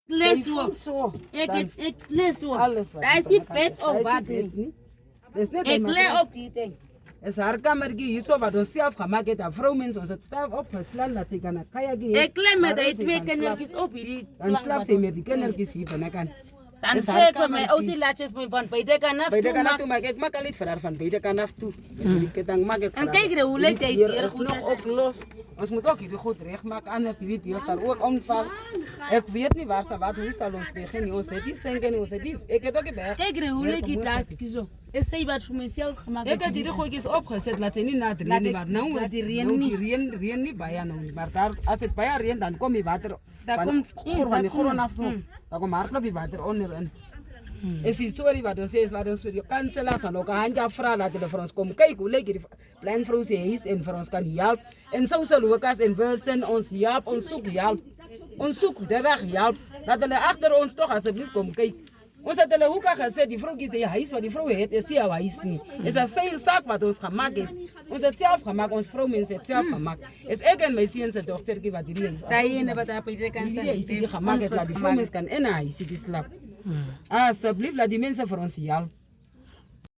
Leso. Ik leso. Alles wat. Daar is die pet of wat nie. Dis net Ik leer op die ding. Es haar kamertjie hierso wat ons self gemaak het. Vroumense ons het self opgeslaan laat sy kan kaya gee. Ik leer met die twee kindertjies op hierdie. Dan slaap sy met die kindertjies hier binne. Dan sê ek vir my ousie laat sy van beide kan af. Beide kan af toe maak ek maak al iets vir haar van beide kan af toe. Die ketting maak ek. En kyk hoe lyk dit hier goed. Nog ook los. Ons moet ook hierdie goed regmaak anders hierdie deel sal ook omval. Ek weet nie waar wat hoe sal ons begin nie. Ons het die senke nie ons het die ek het ook geberg. Kyk hoe lyk dit laatjie so. Ek sê wat vir myself gemaak het. Ek het hierdie goedjies opgeset laat sy nie na reën nie maar nou is die reën nie baie nou nie. Maar daar as dit baie reën dan kom die water. Daar kom van die grond af so. Dan kom hardloop die water onderin. Es die storie wat ons sê is wat ons vir jou kansellas van ook handjie vra dat hulle vir ons kom kyk hoe lyk hierdie plan vrou se huis en vir ons kan help. En sou Lucas en Wilson ons help, ons soek help. Ons soek reg help dat hulle agter ons tog asseblief kom kyk. Ons het hulle hoeka gesê die vroutjies die huis wat die vrou het is nie 'n huis nie. Is 'n sy saak wat ons gemaak het. Ons het self gemaak, ons vroumense het self gemaak. Is ek en my seun se dogtertjie wat hierdie is. Daai ene wat daar by die kant staan. Die gemaak het dat die vroumense kan in 'n huisie slaap. Asseblief laat die mense vir ons help.